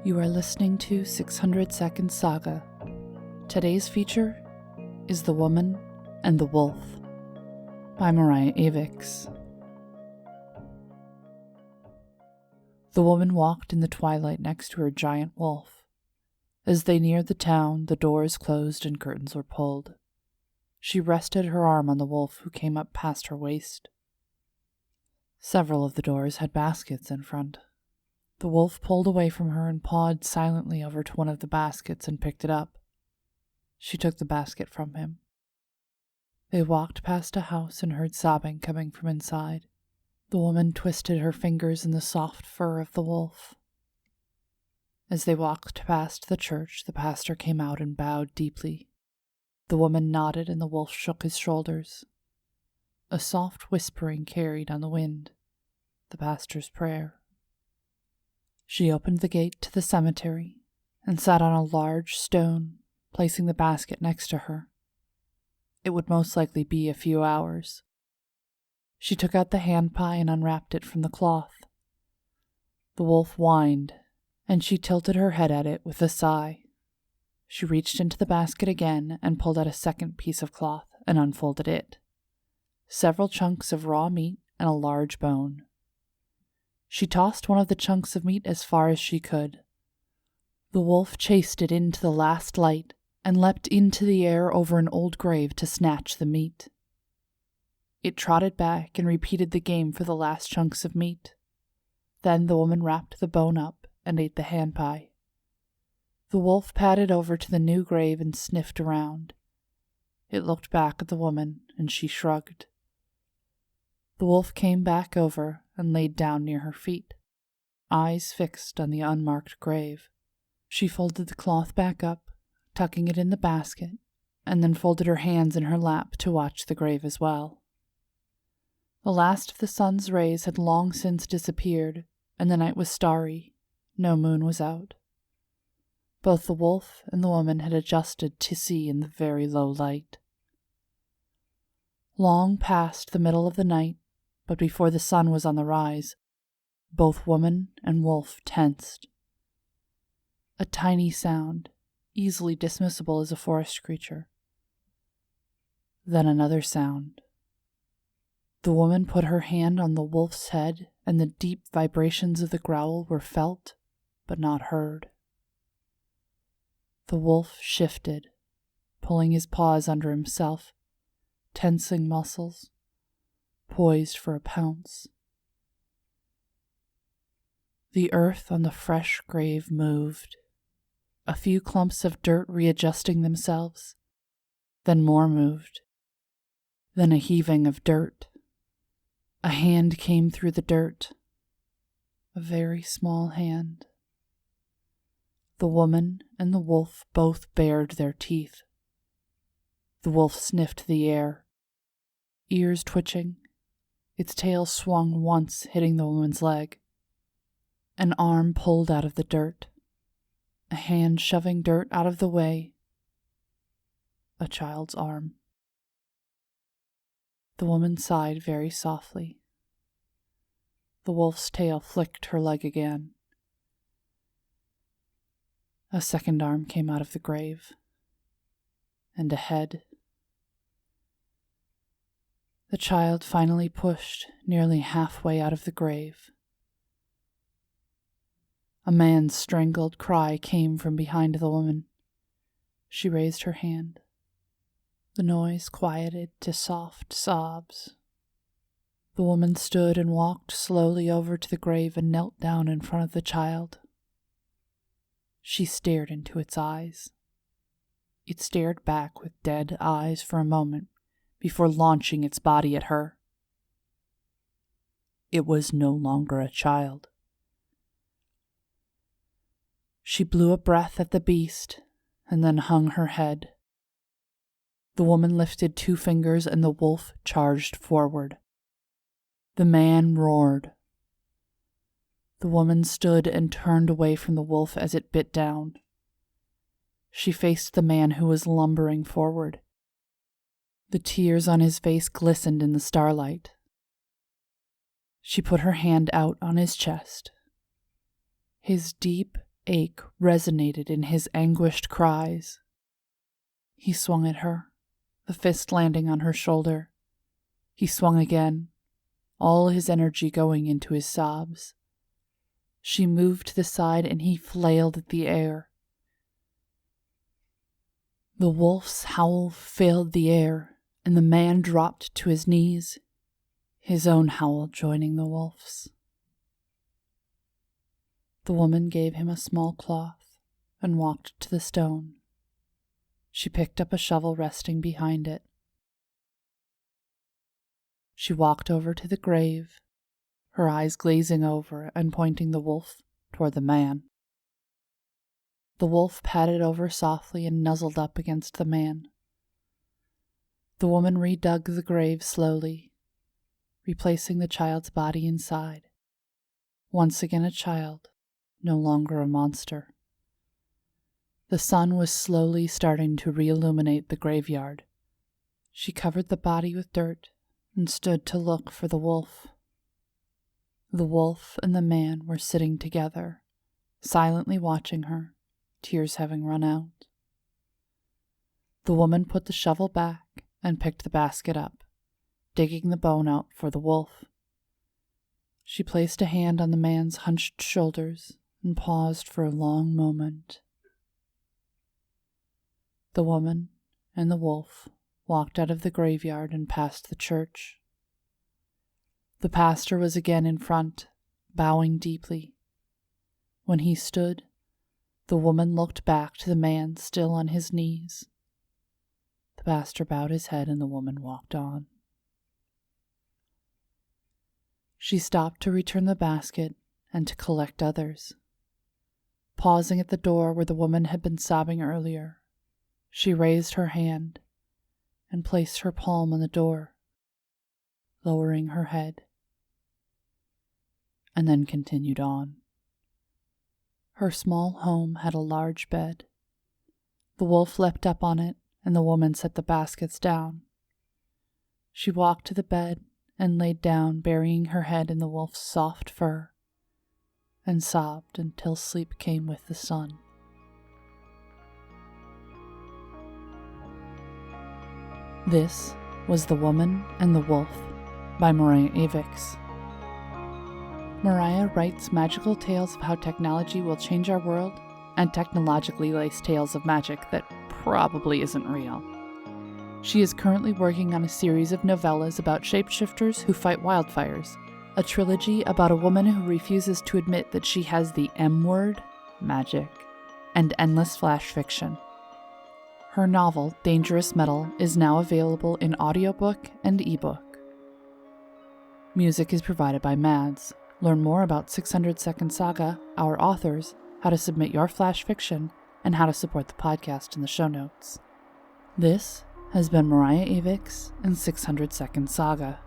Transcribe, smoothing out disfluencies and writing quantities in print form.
You are listening to 600 Saga. Today's feature is The Woman and the Wolf by Mariah Avix. The woman walked in the twilight next to her giant wolf. As they neared the town, the doors closed and curtains were pulled. She rested her arm on the wolf, who came up past her waist. Several of the doors had baskets in front. The wolf pulled away from her and pawed silently over to one of the baskets and picked it up. She took the basket from him. They walked past a house and heard sobbing coming from inside. The woman twisted her fingers in the soft fur of the wolf. As they walked past the church, the pastor came out and bowed deeply. The woman nodded and the wolf shook his shoulders. A soft whispering carried on the wind, the pastor's prayer. She opened the gate to the cemetery and sat on a large stone, placing the basket next to her. It would most likely be a few hours. She took out the hand pie and unwrapped it from the cloth. The wolf whined, and she tilted her head at it with a sigh. She reached into the basket again and pulled out a second piece of cloth and unfolded it. Several chunks of raw meat and a large bone. She tossed one of the chunks of meat as far as she could. The wolf chased it into the last light and leapt into the air over an old grave to snatch the meat. It trotted back and repeated the game for the last chunks of meat. Then the woman wrapped the bone up and ate the hand pie. The wolf padded over to the new grave and sniffed around. It looked back at the woman, and she shrugged. The wolf came back over and laid down near her feet, eyes fixed on the unmarked grave. She folded the cloth back up, tucking it in the basket, and then folded her hands in her lap to watch the grave as well. The last of the sun's rays had long since disappeared, and the night was starry. No moon was out. Both the wolf and the woman had adjusted to see in the very low light. Long past the middle of the night, but before the sun was on the rise, both woman and wolf tensed. A tiny sound, easily dismissible as a forest creature. Then another sound. The woman put her hand on the wolf's head, and the deep vibrations of the growl were felt, but not heard. The wolf shifted, pulling his paws under himself, tensing muscles, poised for a pounce. The earth on the fresh grave moved, a few clumps of dirt readjusting themselves, then more moved, then a heaving of dirt. A hand came through the dirt, a very small hand. The woman and the wolf both bared their teeth. The wolf sniffed the air, ears twitching. Its tail swung once, hitting the woman's leg. An arm pulled out of the dirt, a hand shoving dirt out of the way. A child's arm. The woman sighed very softly. The wolf's tail flicked her leg again. A second arm came out of the grave, and a head. The child finally pushed nearly halfway out of the grave. A man's strangled cry came from behind the woman. She raised her hand. The noise quieted to soft sobs. The woman stood and walked slowly over to the grave and knelt down in front of the child. She stared into its eyes. It stared back with dead eyes for a moment before launching its body at her. It was no longer a child. She blew a breath at the beast and then hung her head. The woman lifted 2 fingers and the wolf charged forward. The man roared. The woman stood and turned away from the wolf as it bit down. She faced the man who was lumbering forward. The tears on his face glistened in the starlight. She put her hand out on his chest. His deep, ache resonated in his anguished cries. He swung at her, the fist landing on her shoulder. He swung again, all his energy going into his sobs. She moved to the side and he flailed at the air. The wolf's howl filled the air, and the man dropped to his knees, his own howl joining the wolf's. The woman gave him a small cloth and walked to the stone. She picked up a shovel resting behind it. She walked over to the grave, her eyes glazing over and pointing the wolf toward the man. The wolf padded over softly and nuzzled up against the man. The woman redug the grave slowly, replacing the child's body inside. Once again a child, no longer a monster. The sun was slowly starting to re-illuminate the graveyard. She covered the body with dirt and stood to look for the wolf. The wolf and the man were sitting together, silently watching her, tears having run out. The woman put the shovel back and picked the basket up, digging the bone out for the wolf. She placed a hand on the man's hunched shoulders and paused for a long moment. The woman and the wolf walked out of the graveyard and past the church. The pastor was again in front, bowing deeply. When he stood, the woman looked back to the man still on his knees. The pastor bowed his head and the woman walked on. She stopped to return the basket and to collect others. Pausing at the door where the woman had been sobbing earlier, she raised her hand and placed her palm on the door, lowering her head, and then continued on. Her small home had a large bed. The wolf leapt up on it, and the woman set the baskets down. She walked to the bed and laid down, burying her head in the wolf's soft fur, and sobbed until sleep came with the sun. This was The Woman and the Wolf by Mariah Avix. Mariah writes magical tales of how technology will change our world and technologically laced tales of magic that probably isn't real. She is currently working on a series of novellas about shapeshifters who fight wildfires, a trilogy about a woman who refuses to admit that she has the M word, magic, and endless flash fiction. Her novel, Dangerous Metal, is now available in audiobook and ebook. Music is provided by Mads. Learn more about 600 Second Saga, our authors, how to submit your flash fiction, and how to support the podcast in the show notes. This has been Mariah Avix and 600 Second Saga.